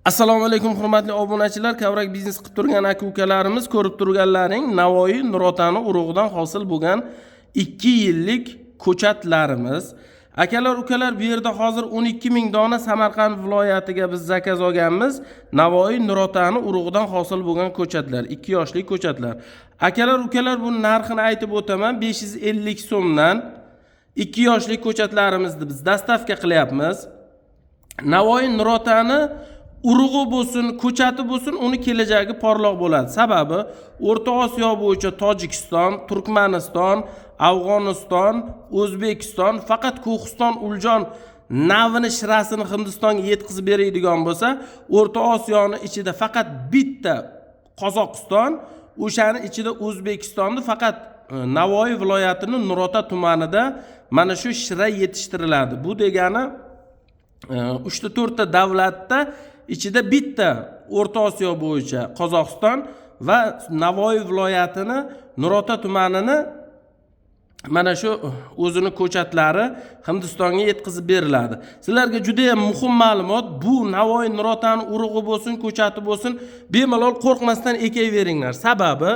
Assalomu alaykum hurmatli obunachilar, Kavrak biznes qilib turgan aka-ukalarimiz, ko'rib turganlaring Navoiy Nurotani urug'idan hosil bo'lgan 2 yillik ko'chatlarimiz. Akalar, ukalar, bu yerda hozir 12 ming dona Samarqand viloyatiga biz zakaz olganmiz. Navoiy Nurotani urug'idan hosil bo'lgan ko'chatlar, 2 yoshli ko'chatlar. Akalar, ukalar, bu narxini aytib o'taman. 550 so'mdan 2 yoshli ko'chatlarimizni biz dastavka qilyapmiz. Navoiy Nurotani urug'i bo'lsin, ko'chati bo'lsin, uni kelajagi porloq bo'ladi. Sababi O'rta Osiyo bo'yicha Tojikiston, Turkmaniston, Afg'oniston, O'zbekiston, faqat Qo'qiston uljon navini shirasini Hindistonga yetkazib beradigan bo'lsa, O'rta Osiyoni ichida faqat bitta Qozog'iston, o'shani ichida O'zbekistonni faqat Navoiy viloyatining Nurota tumanida mana shu shira yetishtiriladi. Bu degani 3-4 ta davlatda ichida bitta O'rta Osiyo bo'yicha Qozog'iston va Navoiy viloyatini Nurota tumanini mana shu o'zini ko'chatlari Hindistonga yetkazib beriladi. Sizlarga juda ham muhim ma'lumot, bu Navoiy Nurotani urug'i bo'lsin, ko'chati bo'lsin, bemalol qo'rqmasdan ekayveringlar. Sababi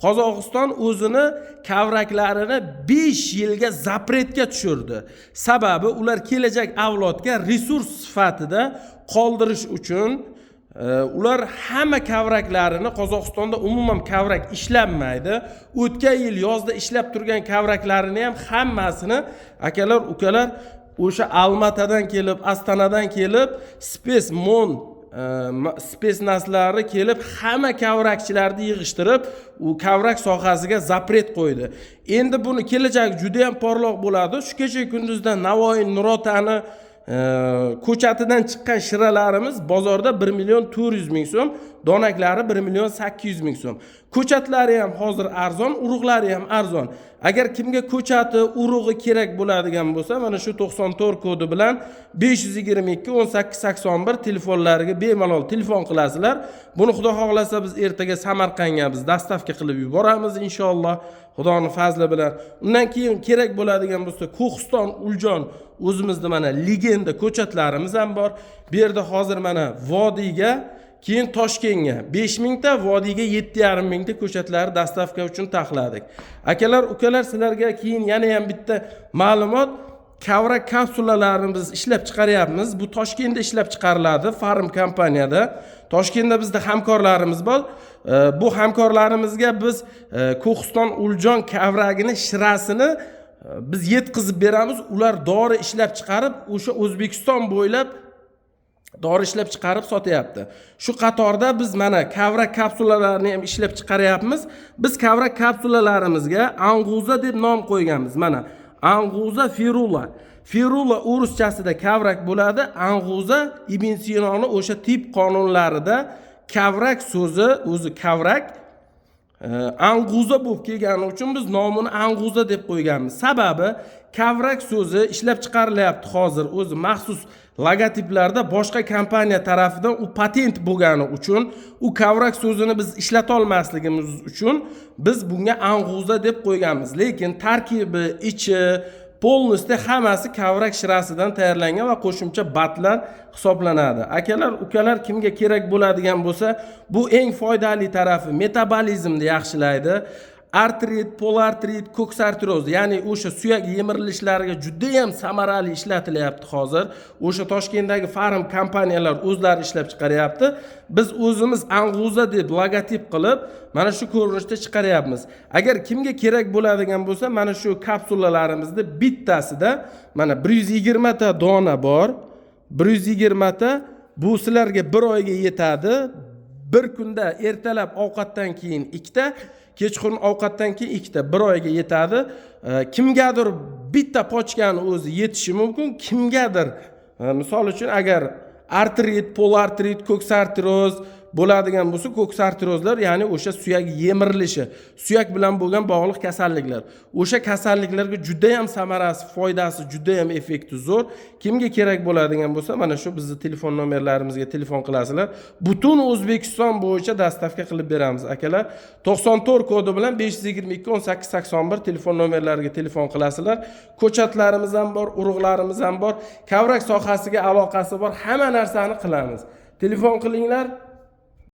Qozog'iston o'zini kavraklarini 5 yilga zapretga tushirdi. Sababi ular kelajak avlodga resurs sifatida qoldirish uchun ular hamma kavraklarini, Qozog'istonda umuman kavrak ishlanmaydi. O'tgan yil yozda ishlab turgan kavraklarini ham hammasini akalar, ukalar o'sha Almatadan kelib, Astanadan kelib, Space naslari kelib hamma kavrakchilarni yig'ishtirib, u kavrak sohasiga zapret qo'ydi. Endi buni kelajak juda ham porloq bo'ladi. Shu kecha kunduzda Navoiy Nurotani ko'chatidan chiqqan shiralarimiz bozorda 1 million 400 ming so'm, donaklari 1 million 800 ming so'm. Ko'chatlari ham hozir arzon, urug'lari ham arzon. Agar kimga ko'chati, urug'i kerak bo'ladigan bo'lsa, mana shu 94 kodi bilan 522 18 81 telefonlariga bemalol telefon qilasizlar. Buni Xudo xohlasa biz ertaga Samarqandga biz dastavka qilib yuboramiz inshaalloh, Xudoning fazli bilan. Undan keyin kerak bo'ladigan bo'lsa, Qo'qiston uljon o'zimizda mana legenda ko'chatlarimiz ham bor. Bu yerda hozir mana Vodiyga, keyin Toshkentga 5000 ta, Vodiyga 7,5 mingta ko'chatlarni dastavka uchun taxladik. Akalar, ukalar, sizlarga keyin yana ham bitta ma'lumot, kavrak kapsulalarni biz ishlab chiqaryapmiz. Bu Toshkentda ishlab chiqariladi, Farm kompaniyada. Toshkentda bizda hamkorlarimiz bor. Bu hamkorlarimizga biz Qo'qiston uljon kavragini shirasini biz yetkazib beramiz. Ular dori ishlab chiqarib, o'sha O'zbekiston bo'ylab dori ishlab chiqarib sotyapti. Shu qatorda biz mana kavrak kapsulalarini ham ishlab chiqaryapmiz. Biz kavrak kapsulalarimizga Ang'uza deb nom qo'yganmiz. Mana Ang'uza Firula. Firula o'ruschasida kavrak bo'ladi. Ang'uza Ibn Sinoni o'sha tip qonunlarida kavrak so'zi o'zi kavrak Ang'uza bo'lib kelgani uchun biz nomini Ang'uza deb qo'yganmiz. Sababi kavrak so'zi ishlab chiqarilyapti hozir o'zi maxsus logotiplarda boshqa kompaniya tarafidan u patent bo'lgani uchun, u kavrak so'zini biz ishlata olmasligimiz uchun biz bunga Ang'uza deb qo'yganmiz. Lekin tarkibi, ichi polnosti hammasi kavrak shirasidan tayyorlangan va qo'shimcha batlar hisoblanadi. Akalar, ukalar, kimga kerak bo'ladigan bo'lsa, bu eng foydali tarafi metabolizmni yaxshilaydi. Artrit, polartrit, koksartiroz, ya'ni o'sha suyak yemirilishlariga juda ham samarali ishlatilyapti hozir. O'sha Toshkentdagi Farm kompaniyalar o'zlari ishlab chiqaryapti. Biz o'zimiz Ang'uza deb logotip qilib, mana shu ko'rinishda chiqaryapmiz. Agar kimga kerak bo'ladigan bo'lsa, mana shu kapsulalarimizda bittasida mana 120 ta dona bor. 120 ta, bu sizlarga 1 oyga yetadi. Bir kunda ertalab ovqatdan keyin 2 ta, kechqurun ovqatdan keyin 2 ta, 1 oyga yetadi. Kimgadir bitta pochkani o'zi yetishi mumkin, kimgadir misol uchun agar artrit, polartrit, koksartiroz bo'ladigan bo'lsa, koksartirozlar, ya'ni o'sha suyak yemirilishi, suyak bilan bo'lgan bog'liq kasalliklar. O'sha kasalliklarga juda ham samarasi, foydasi juda ham effekti zo'r. Kimga kerak bo'ladigan bo'lsa, mana shu bizning telefon nomerlarimizga telefon qilasizlar. Butun O'zbekiston bo'yicha dastavka qilib beramiz, akalar. 94 kodi bilan 522 18 81 telefon nomerlariga telefon qilasizlar. Ko'chatlarimiz ham bor, urug'larimiz ham bor, kavrak sohasiga aloqasi bor, hamma narsani qilamiz. telefon qilinglar.